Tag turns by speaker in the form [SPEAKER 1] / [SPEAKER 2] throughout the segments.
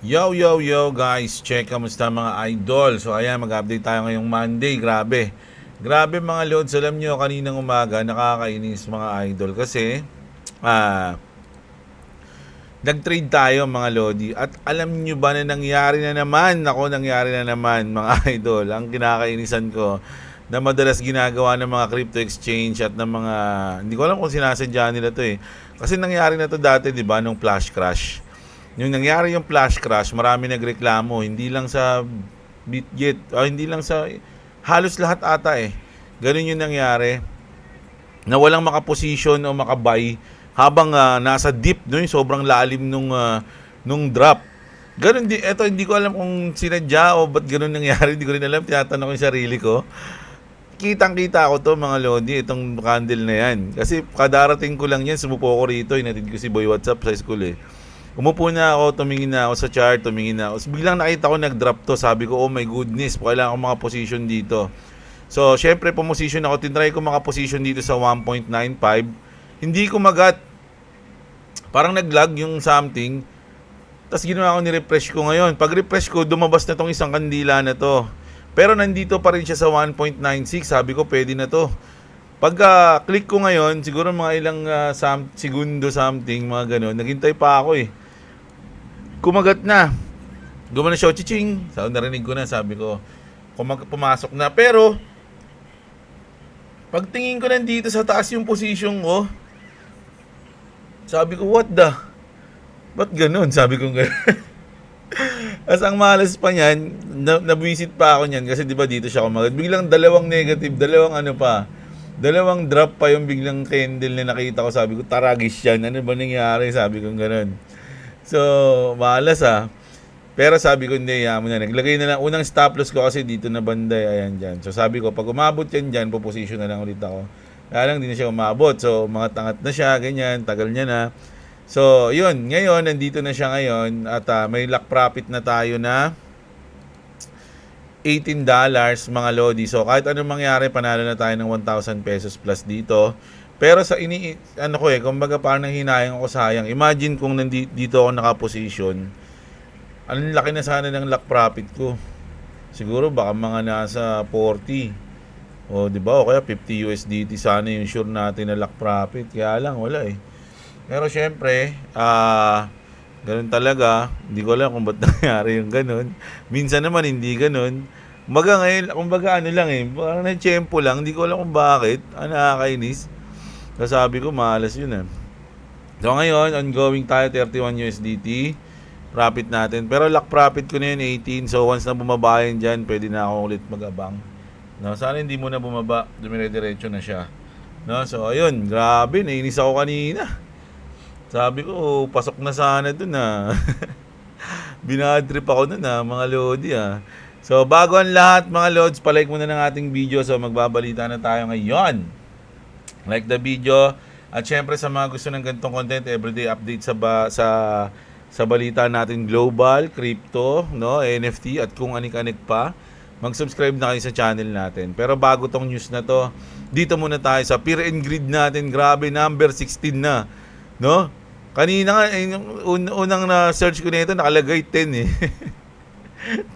[SPEAKER 1] Yo guys, check kamusta mga idol. So ayan, mag-update tayo ngayong Monday. Grabe mga loads. Alam nyo, kaninang umaga nakakainis mga idol kasi ah nag-trade tayo mga lodi. At alam nyo ba na nangyari na naman mga idol. Ang kinakainisan ko na madalas ginagawa ng mga crypto exchange at ng mga, hindi ko alam kung sinasadya nila to eh. Kasi nangyari na to dati, di ba, nung flash crash. Yung nangyari yung flash crash, marami nagreklamo, hindi lang sa Bitget, o hindi lang sa, halos lahat ata eh. Ganun yung nangyari, na walang makaposition o makabay habang nasa deep, no, yung sobrang lalim nung drop. Ganun din, eto hindi ko alam kung sinadya o ba't ganun nangyari, hindi ko rin alam, tinatanong ko yung sarili ko. Kitang-kita ko to mga lodi, itong candle na yan. Kasi kadarating ko lang yan, sumupo ko rito, inatid ko si Boy WhatsApp sa school eh. Umupo na ako, tumingin na ako sa chart, tumingin na ako. So, biglang nakita ko nag-drop to. Sabi ko, oh my goodness, kailangan ko maka-position dito. So, syempre, pumusisyon ako. Tinry ko maka-position dito sa 1.95. Hindi ko magat. Parang nag-lag yung something. Tapos ginawa ko, ni-refresh ko ngayon. Pag refresh ko, dumabas na tong isang kandila na to. Pero nandito pa rin siya sa 1.96. Sabi ko, pwede na to. Pagka click ko ngayon, siguro mga ilang segundo something, mga ganun. Naghintay pa ako eh. Kumagat na. Gumana siya, chiching. So, narinig ko na, sabi ko, pumasok na. Pero, pagtingin ko nandito sa taas yung position ko, sabi ko, what the? Ba't ganun? Sabi ko ganun. As ang malas pa niyan, nabisit pa ako niyan kasi 'di ba dito siya kumagat. Biglang dalawang negative, dalawang drop pa yung biglang candle na nakita ko. Sabi ko, taragis yan. Ano ba nangyari? Sabi ko ganun. So, malas ah. Pero sabi ko, hindi, mo na. Naglagay na lang. Unang stop loss ko kasi dito na banda. Ayan dyan. So, sabi ko, pag umabot yan dyan, puposition na lang ulit ako. Kaya lang, hindi na siya umabot. So, mga tangat na siya, ganyan. Tagal niya na. So, yun. Ngayon, nandito na siya ngayon. At may lock profit na tayo na $18 mga lodi. So kahit anong mangyari, panalo na tayo ng 1,000 pesos plus dito. Pero sa kumbaga parang hinayang ako, sayang. Imagine kung nandito ako nakaposition, ang laki na sana ng lock profit ko. Siguro baka mga nasa 40. O di ba? O kaya 50 USDT sana yung sure natin na lock profit. Kaya lang wala eh. Pero syempre, ganun talaga. Hindi ko alam kung ba't nangyari yung ganun. Minsan naman hindi ganun. Kumbaga ano lang eh. Parang na-tiyempo lang. Hindi ko alam kung bakit. Nakakainis. Sabi ko, malas yun eh. So ngayon, ongoing tayo, 31 USDT. Profit natin. Pero lock profit ko na yun, 18. So once na bumaba yun dyan, pwede na ako ulit mag-abang. No, sana hindi muna bumaba. Dumire-diretso na siya. No, so ayun, grabe. Nainis ako kanina. Sabi ko, pasok na sana dun ah. Binadrip ako dun ah, mga lodi ah. So, bago ang lahat mga lods, palike muna ng ating video. So, magbabalita na tayo ngayon. Like the video. At syempre sa mga gusto ng ganitong content, everyday update sa balita natin global, crypto, no, NFT at kung anik-anik pa. Mag-subscribe na kayo sa channel natin. Pero bago tong news na to, dito muna tayo sa Fear and Greed natin. Grabe, number 16 na. No? Kanina nga, yung unang na-search ko nito, nakalagay 10 eh.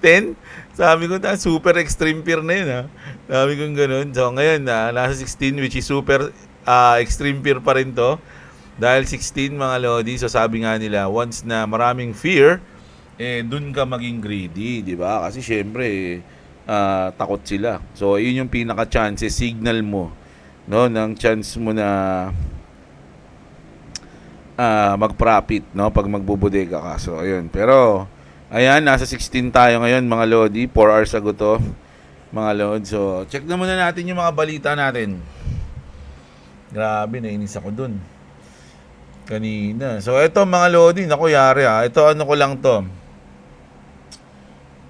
[SPEAKER 1] 10? Sabi ko, super extreme fear na yun ha. Sabi ko ganun. So ngayon, nasa 16, which is super extreme fear pa rin to. Dahil 16 mga lodi, so sabi nga nila, once na maraming fear, dun ka maging greedy, di ba? Kasi syempre, takot sila. So yun yung pinaka-chance, signal mo, no, ng chance mo na mag-profit, no, pag magbubodega ka. So ayun, pero ayan, nasa 16 tayo ngayon mga lodi, 4 hours ago to mga lodi. So check na muna natin yung mga balita natin. Grabe, nainis ako dun kanina. So eto mga lodi, naku yari ha. Ito ano ko lang to,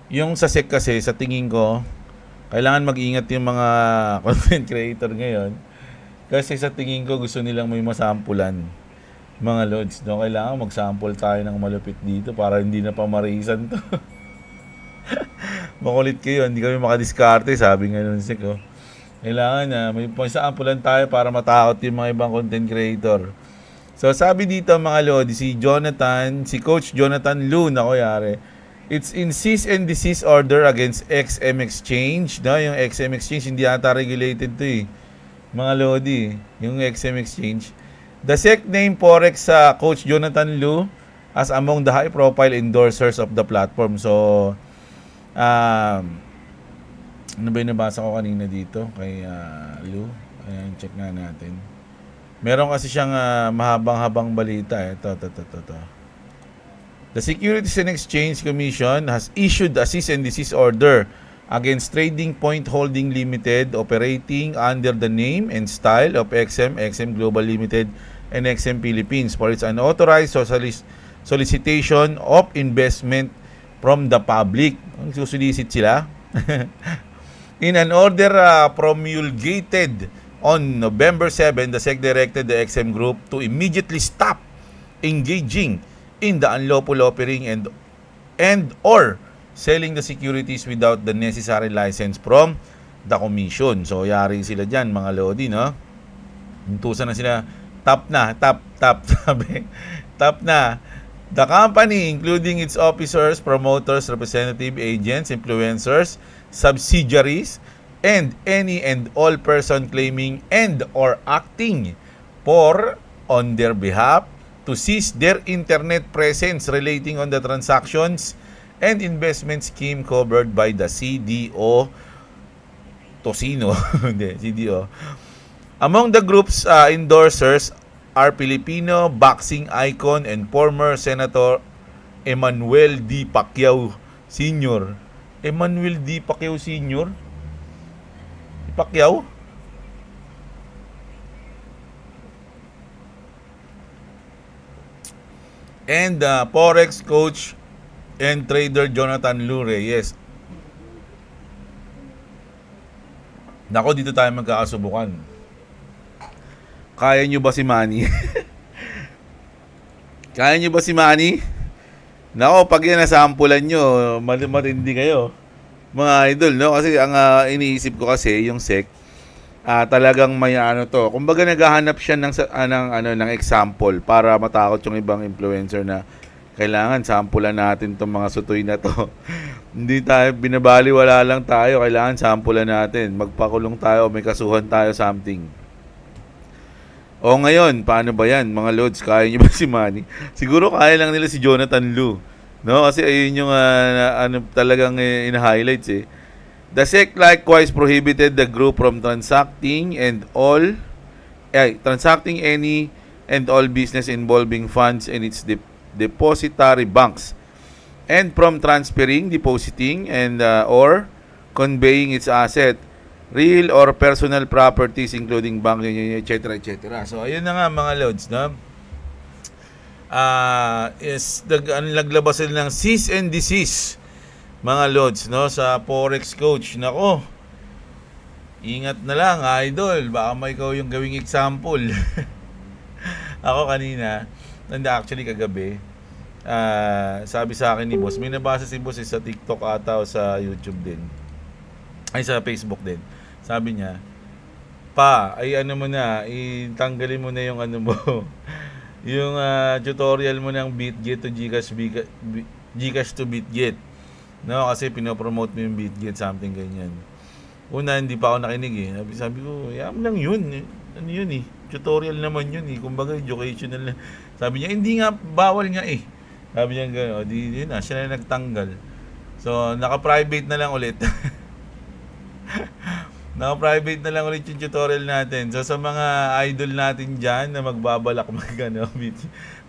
[SPEAKER 1] yung sa SEC kasi, sa tingin ko kailangan mag-ingat yung mga content creator ngayon. Kasi sa tingin ko gusto nilang may masampulan mga lods, no? Kailangan mag-sample tayo ng malupit dito para hindi na pamarisan to. Makulit kayo, hindi kami makadiskarte, sabi nga nun SEC, oh. Kailangan na may sampulan tayo para matakot yung mga ibang content creator. So sabi dito mga lodi, si Coach Jonathan Lu, nako yari. It's in cease and desist order against XM Exchange. No, yung XM Exchange hindi ata regulated to eh. Mga lodi, yung XM Exchange. The SEC name Forex sa Coach Jonathan Lu as among the high-profile endorsers of the platform. So, ano ba yung nabasa ko kanina dito kay Lu? Ayan, check nga natin. Meron kasi siyang mahabang-habang balita. Ito. The Securities and Exchange Commission has issued a cease and desist order against Trading Point Holding Limited operating under the name and style of XM Global Limited, and XM Philippines for its unauthorized solicitation of investment from the public. Susulisit sila. In an order promulgated on November 7, the SEC directed the XM Group to immediately stop engaging in the unlawful offering and or selling the securities without the necessary license from the commission. So, yari sila dyan, mga lodi, no? Intusan na sila, top sabi. Top na. The company, including its officers, promoters, representative agents, influencers, subsidiaries, and any and all person claiming and or acting for on their behalf to cease their internet presence relating on the transactions and investment scheme covered by the CDO Tosino. CDO. Among the group's endorsers are Filipino boxing icon and former Senator Emmanuel D. Pacquiao Sr. Emmanuel D. Pacquiao Sr.? Pacquiao? And Forex coach and trader Jonathan Lu Reyes. Nako, dito tayo magkakasubukan. Kaya nyo ba si Manny? Kaya nyo ba si Manny? Nako, pag yan nasampulan nyo, matindi kayo. Mga idol, no? Kasi ang iniisip ko kasi, yung SEC, talagang may to. Kumbaga naghahanap siya ng example para matakot yung ibang influencer na kailangan sampulan natin tong mga sutoy na to. Hindi tayo binabaliwala lang tayo, kailangan sampulan natin. Magpakulong tayo, may kasuhan tayo something. O ngayon, paano ba yan? Mga lods, kaya nyo ba si Manny? Siguro kaya lang nila si Jonathan Lu. No? Kasi ayun yung talagang in-highlights eh. The SEC likewise prohibited the group from transacting any and all business involving funds in its depository banks and from transferring, depositing, and or conveying its asset, real or personal properties including bank, etc. So ayun na nga mga lods, no? Naglabas sila ng cease and desist, mga lods, no, sa Forex coach. Nako, ingat na lang, idol, baka may ikaw yung gawing example. Ako kanina, actually kagabi, sabi sa akin ni boss, may nabasa si boss sa TikTok ata o sa YouTube din, ay sa Facebook din. Sabi niya, itanggalin mo na yung mo yung tutorial mo ng BitGet to Gcash to BitGet, no? Kasi pinopromote mo yung BitGet, something ganyan. Una, hindi pa ako nakinig eh. Sabi ko, yam lang yun. Ano yun eh? Tutorial naman yun eh. Kumbaga, educational. Sabi niya, hindi nga, bawal nga eh. Sabi niya gano'n, yun na, siya na nagtanggal. So, naka-private na lang ulit. Naka-private na lang ulit yung tutorial natin. So, sa mga idol natin dyan na magbabalak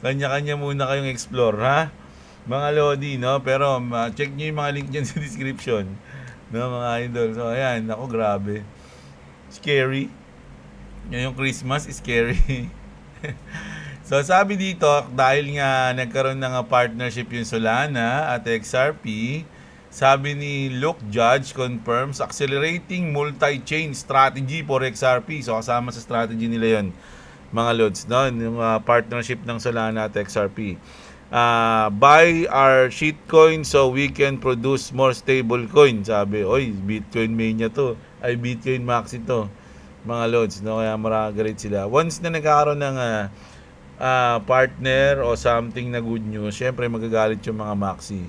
[SPEAKER 1] kanya-kanya muna kayong explore, ha? Mga lodi, no? Pero, check nyo yung mga link dyan sa description. No, mga idol. So, ayan. Ako, grabe. Scary. Yung Christmas is scary. So, sabi dito, dahil nga nagkaroon ng partnership yung Solana at XRP, sabi ni Luke Judge confirms accelerating multi-chain strategy for XRP. So, kasama sa strategy nila yon, mga lods, no? Yung partnership ng Solana at XRP. Buy our shitcoin so we can produce more stable coin. Sabi, oy, Bitcoin mania to. Ay, Bitcoin maxi to, mga lods, no? Kaya maragalit sila. Once na nagkakaroon ng partner o something na good news, syempre magagalit yung mga Maxi.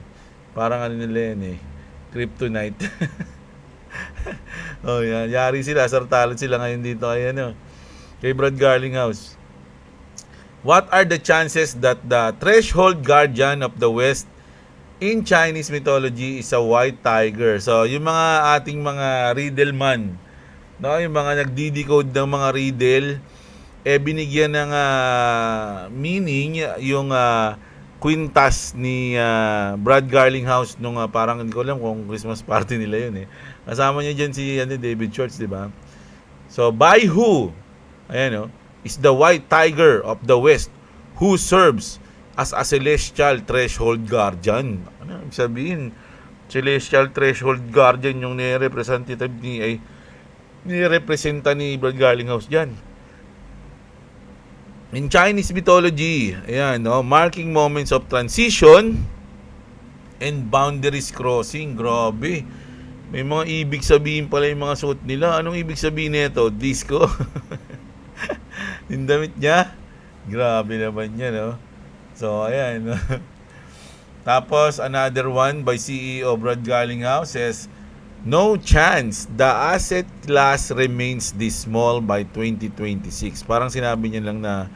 [SPEAKER 1] Parang ano nila yan kryptonite. Oh, yan. Yari sila, sartalan sila ngayon dito kay Brad Garlinghouse. What are the chances that the threshold guardian of the West in Chinese mythology is a white tiger? So, yung mga ating mga riddle man, no, yung mga nagdi-decode ng mga riddle, binigyan ng meaning yung quintas ni Brad Garlinghouse nung parang hindi ko alam kung Christmas party nila yun Kasama niya dyan si David Schwartz, di ba? So, by who? Ayan is the white tiger of the West who serves as a celestial threshold guardian. Ano ibig sabihin? Celestial threshold guardian yung ni-representative ni-representa ni Brad Garlinghouse dyan. In Chinese mythology, marking moments of transition and boundaries crossing. Grabe. May mga ibig sabihin pala yung mga suot nila. Anong ibig sabihin nito? Disco? Yung damit niya? Grabe naman yan, So, ayan. Tapos, another one by CEO Brad Garlinghouse says, no chance the asset class remains this small by 2026. Parang sinabi niya lang na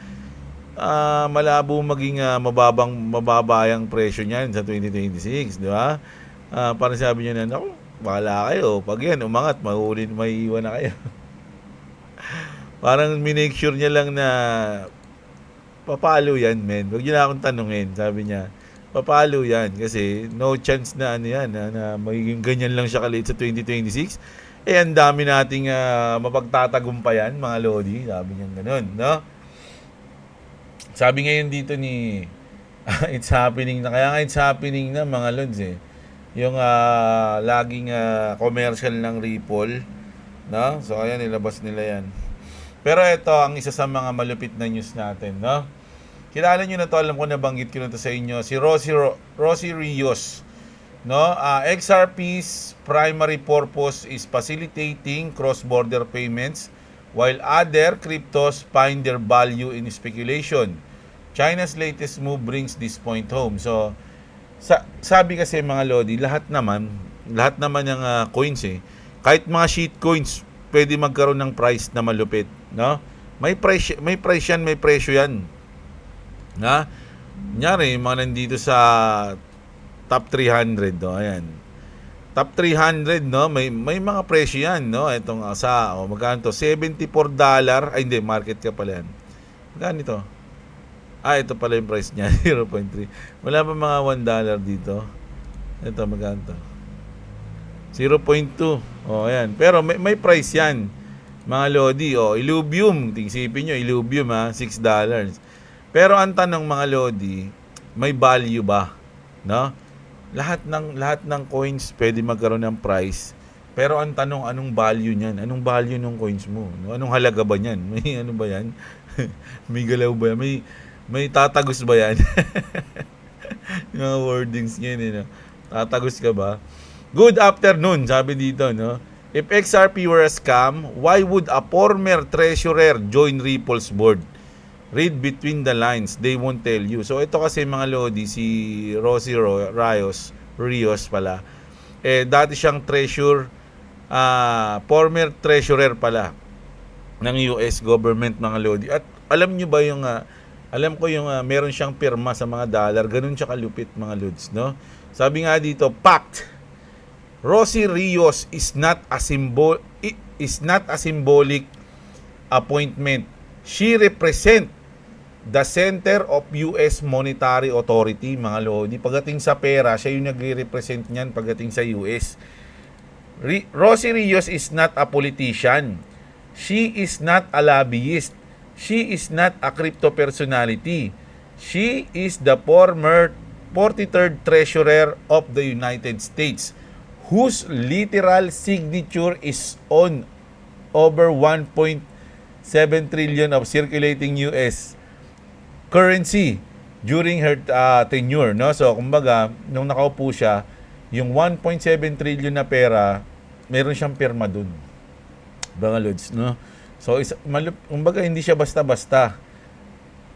[SPEAKER 1] malabo maging mababa yung presyo niyan sa 2026, di ba? Parang sabi niya na, bahala kayo. Pag yan, umangat, may iwan na kayo. Parang minake sure niya lang na papalo yan, men. Huwag niyo na akong tanungin, sabi niya. Papalo yan kasi no chance na na magiging ganyan lang siya kaliit sa 2026. Ang dami nating mapagtatagumpayan, mga lodi. Sabi niya ganun, no? Sabi ngayon dito ni it's happening na. Kaya nga it's happening na, mga lods yung laging commercial ng Ripple, no? So ayan, nilabas nila yan. Pero ito ang isa sa mga malupit na news natin, no? Kilala niyo na to, alam ko nabanggit ko na to sa inyo, si Rosie Rios, no? XRP's primary purpose is facilitating cross-border payments while other cryptos find their value in speculation. China's latest move brings this point home. So sabi kasi mga lodi, lahat naman ng coins kahit mga shitcoins pwede magkaroon ng price na malupit, no? May presyo yan. Na? Kunyari, mga nandito sa top 300, no? Ayan. Top 300, no? May mga presyo yan, no? Itong magkano to? $74. Ay, hindi, market ka pala yan. Magkano ito? Ito pala yung price niya, 0.3. Wala pa mga $1 dito. Ito, magkano to? 0.2. Ayan. Pero may price yan. Mga lodi, Illuvium. Isipin nyo, Illuvium, $6. Pero ang tanong, mga lodi, may value ba? No? Lahat ng coins pwede magkaroon ng price. Pero ang tanong, anong value niyan? Anong value ng coins mo? No? Anong halaga ba niyan? May ano ba yan? May galaw ba yan? May tatagos ba yan? Yung mga wordings niyan, tatagos ka ba? Good afternoon, sabi dito, no? If XRP were a scam, why would a former treasurer join Ripple's board? Read between the lines, they won't tell you. So ito kasi mga lodi, si Rosie Rios pala. Dati siyang former treasurer pala ng US government, mga lodi. At alam niyo ba alam ko meron siyang pirma sa mga dollar, ganun siya kalupit, mga lods, no? Sabi nga dito, pact. Rosie Rios is not a symbolic appointment. She represent the center of US Monetary Authority, mga lodi. Pagdating sa pera, siya yung nagre-represent niyan pagdating sa US. Rosie Rios is not a politician. She is not a lobbyist. She is not a crypto personality. She is the former 43rd Treasurer of the United States, whose literal signature is on over 1.7 trillion of circulating US currency during her tenure, no? So kumbaga, nung nakaupo siya, yung 1.7 trillion na pera, meron siyang pirma dun, mga lods, no? So kumbaga, hindi siya basta-basta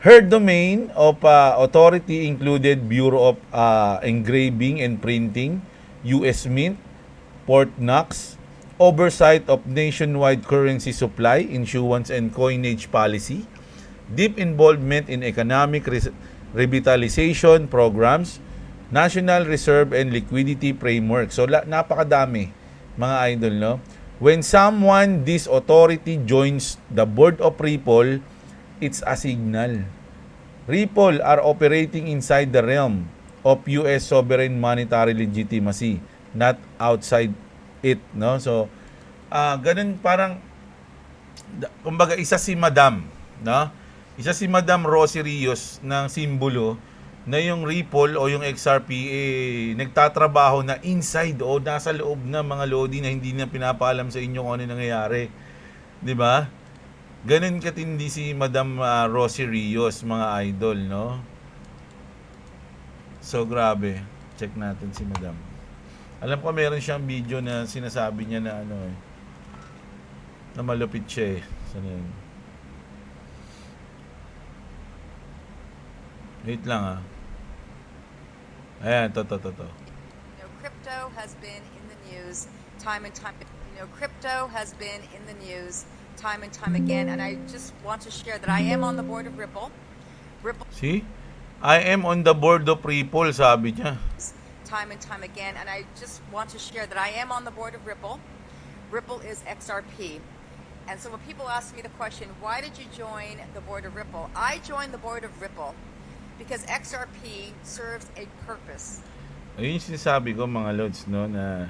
[SPEAKER 1] Her domain of authority included Bureau of Engraving and Printing, US Mint, Fort Knox, oversight of nationwide currency supply, issuance and coinage policy, deep involvement in economic revitalization programs, national reserve and liquidity framework. So napakadami mga idol, no? When someone this authority joins the board of Ripple, it's a signal. Ripple are operating inside the realm of US sovereign monetary legitimacy, not outside it, no? So ganun parang kumbaga isa si Madam, no? Isa si Madam Rosie Rios ng simbolo na yung Ripple o yung XRP nagtatrabaho na inside o nasa loob na mga lodi na hindi na pinapaalam sa inyo kung ano nangyayari. 'Di ba? Ganun katindi si Madam Rosie Rios, mga idol, no? So grabe. Check natin si Madam. Alam ko meron siyang video na sinasabi niya na na malupit siya eh. Saan yun? Wait lang Ayan, to.
[SPEAKER 2] Crypto has been in the news time and time. Crypto has been in the news time and time again, and I just want to share that I am on the board of Ripple.
[SPEAKER 1] See? I am on the board of Ripple, sabi niya.
[SPEAKER 2] Time and time again, and I just want to share that I am on the board of Ripple. Ripple is XRP. And so when people ask me the question, why did you join the board of Ripple? I joined the board of Ripple because XRP serves a purpose.
[SPEAKER 1] Ayun yung sinasabi ko mga lods, no, na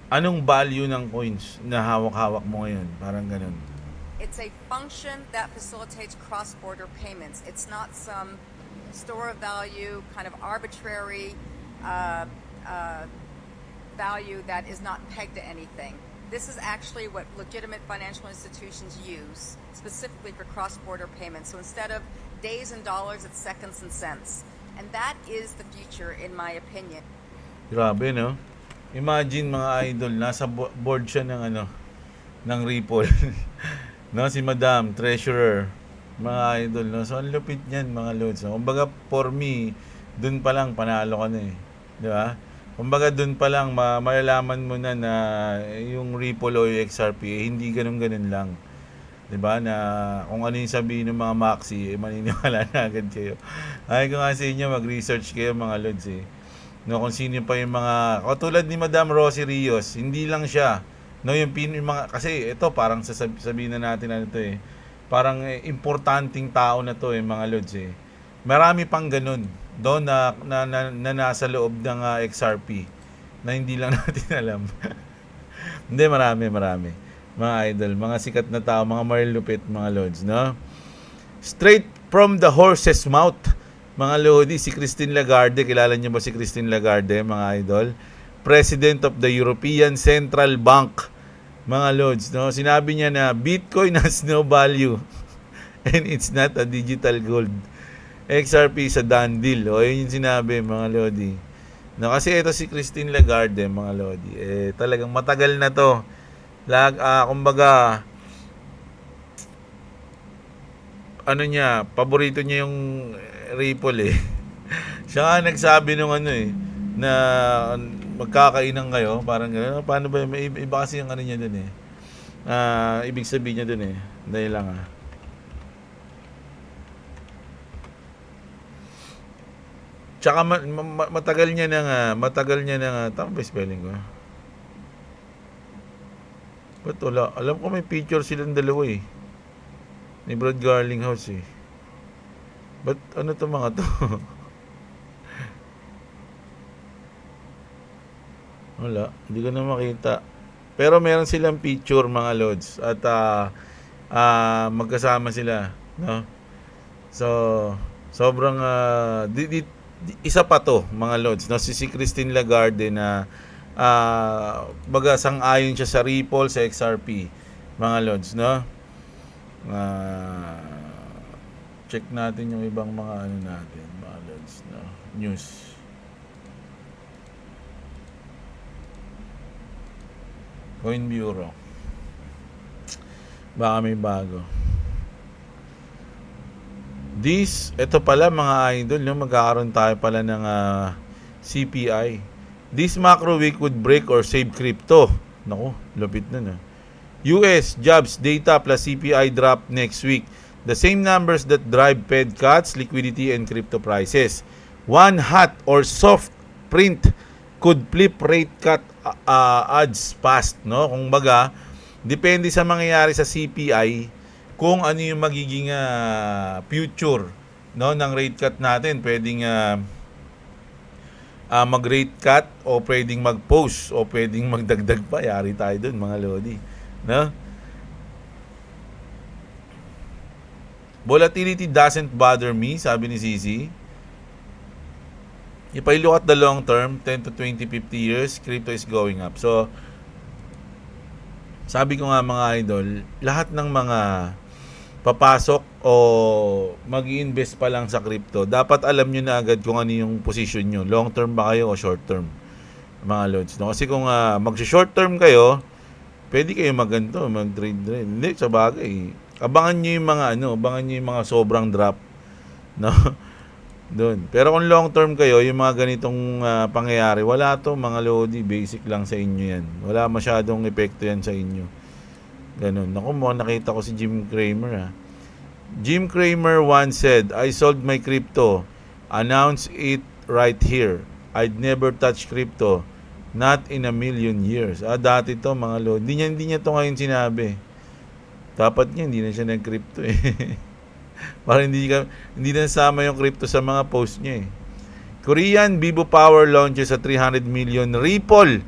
[SPEAKER 1] anong value ng coins na hawak-hawak mo ngayon? Parang ganun.
[SPEAKER 2] It's a function that facilitates cross-border payments. It's not some store of value, kind of arbitrary value that is not pegged to anything. This is actually what legitimate financial institutions use, specifically for cross-border payments. So instead of days and dollars, it's seconds and cents. And that is the future, in my opinion.
[SPEAKER 1] Grabe, no? Imagine mga idol, nasa board siya ng ng Ripple. No, si Madam Treasurer, mga idol, no? So ang lupit niyan, mga lods. No? Kumbaga for me, dun pa lang panalo ka na eh. Di ba? Kumbaga dun pa lang malalaman mo na yung Ripple o yung XRP hindi ganun-ganun lang. 'Di ba? Na kung ano yung sabihin ng mga maxi, maniniwala na agad kayo. Ay ko nga sa inyo, mag-research kayo mga lods eh. No, kung sino pa yung mga katulad ni Madam Rosie Rios, hindi lang siya. No, yung mga kasi ito parang sabihin na natin to eh. Parang importanteng tao na to mga lods eh. Marami pang ganun doon na nasa loob ng XRP na hindi lang natin alam. Hindi, marami. Mga idol, mga sikat na tao, mga marilupit, mga lods, no? Straight from the horse's mouth, mga lodi, si Christine Lagarde. Kilala niyo ba si Christine Lagarde, mga idol? President of the European Central Bank, mga lods, no? Sinabi niya na Bitcoin has no value and it's not a digital gold. XRP sa done deal. O, yun yung sinabi, mga lodi. No, kasi ito si Christine Lagarde, mga lodi. Talagang matagal na to. Kumbaga, niya, paborito niya yung Ripple eh. Siya nga nagsabi nung na magkakainan kayo, parang gano'n. Paano ba, may iba kasi yung niya dun eh. Ibig sabihin niya dun eh. Dahil lang Tsaka matagal niya na tama ba spelling ko? Ba't wala? Alam ko may picture silang dalawa eh. Ni Brad Garlinghouse eh. Ba't to mga to? Wala. Hindi ko na makita. Pero meron silang picture mga lods. At magkasama sila. No? So, sobrang isa pa to mga lods, no? Si Christine Lagarde na baga sang-ayon siya sa Ripple, sa XRP, mga lods, no? Check natin yung ibang mga natin, mga lods, no? News. Coin Bureau. Baka may bago. Ito pala mga idol, no, magkakaroon tayo pala ng CPI. This macro week would break or save crypto. Naku, lupit nun ah. US jobs data plus CPI drop next week. The same numbers that drive Fed cuts, liquidity, and crypto prices. One hot or soft print could flip rate cut odds fast, no? Kung baga, depende sa mangyayari sa CPI kung ano yung magiging future, no, ng rate cut natin. Pwedeng mag-rate cut o pwedeng mag-post o pwedeng magdagdag pa. Yari tayo dun mga lodi, no? Volatility doesn't bother me, sabi ni Cici. If I look at the long term, 10 to 20, 50 years, crypto is going up. So, sabi ko nga mga idol, lahat ng mga papasok o mag-i-invest pa lang sa crypto, dapat alam nyo na agad kung ano yung position nyo. Long term ba kayo o short term, mga lods. No? Kasi kung mag-short term kayo, pwede kayo mag-trade. Hindi, sa bagay. Abangan nyo yung mga sobrang drop. No? Doon. Pero kung long term kayo, yung mga ganitong pangyayari, wala to mga lodi, basic lang sa inyo yan. Wala masyadong epekto yan sa inyo. Ganun. Naku, nakita ko si Jim Cramer. Jim Cramer once said, I sold my crypto. Announce it right here. I'd never touch crypto. Not in a million years. Dati to mga lodi. Hindi niya to ngayon sinabi. Dapat niya, hindi na siya nag-crypto eh. Parang hindi na nasama yung crypto sa mga post niya eh. Korean Vivo Power launches a 300 million Ripple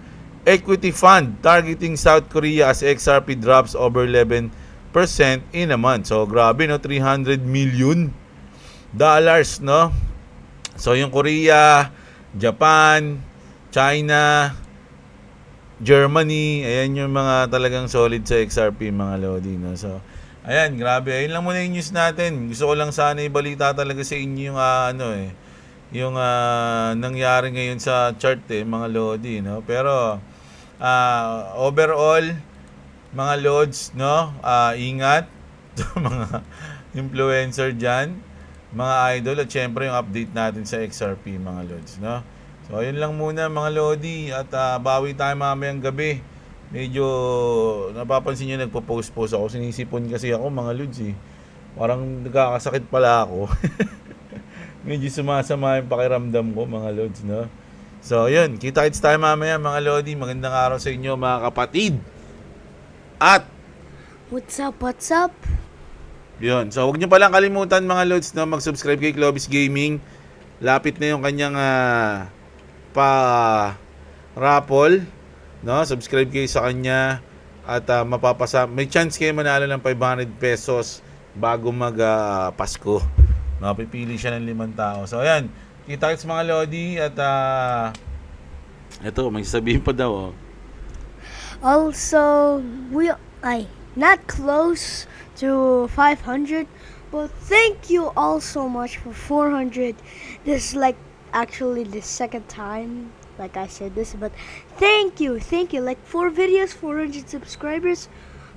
[SPEAKER 1] equity fund targeting South Korea as XRP drops over 11% in a month. So grabe no, 300 million dollars, no? So yung Korea, Japan, China, Germany, ayan yung mga talagang solid sa XRP mga lodi, no? So ayan, grabe. Ayun lang muna yung news natin. Gusto ko lang sana ibalita talaga sa inyo yung yung nangyari ngayon sa chart mga lodi, no? Pero overall mga lods, no? Ingat mga influencer diyan, mga idol, at syempre yung update natin sa XRP mga lods, no? So ayun lang muna mga lodi, at bawi tayo mamayang gabi. Medyo napapansin nyo nagpo-post ako. Sinisipon kasi ako mga lods eh. Parang nagkakasakit pala ako. Medyo sumasama yung pakiramdam ko mga lods, no? So yun, kita-kits tayo mamaya mga lodi. Magandang araw sa inyo mga kapatid. At
[SPEAKER 3] What's up, what's up?
[SPEAKER 1] yun, so huwag nyo palang kalimutan mga lods, no? Mag-subscribe kay Clovis Gaming. Lapit na yung kanyang raffle, no? Subscribe kayo sa kanya at may chance kayo manalo ng 500 pesos bago mag Pasko. Mapipili siya ng 5 tao. So ayan, kita-kits mga lodi, at ito may sasabihin pa daw.
[SPEAKER 3] Also, not close to 500, but thank you all so much for 400. This is actually the second time I said this, but thank you, like 4 videos, 400 subscribers,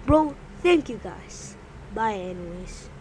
[SPEAKER 3] bro. Thank you guys. Bye anyways.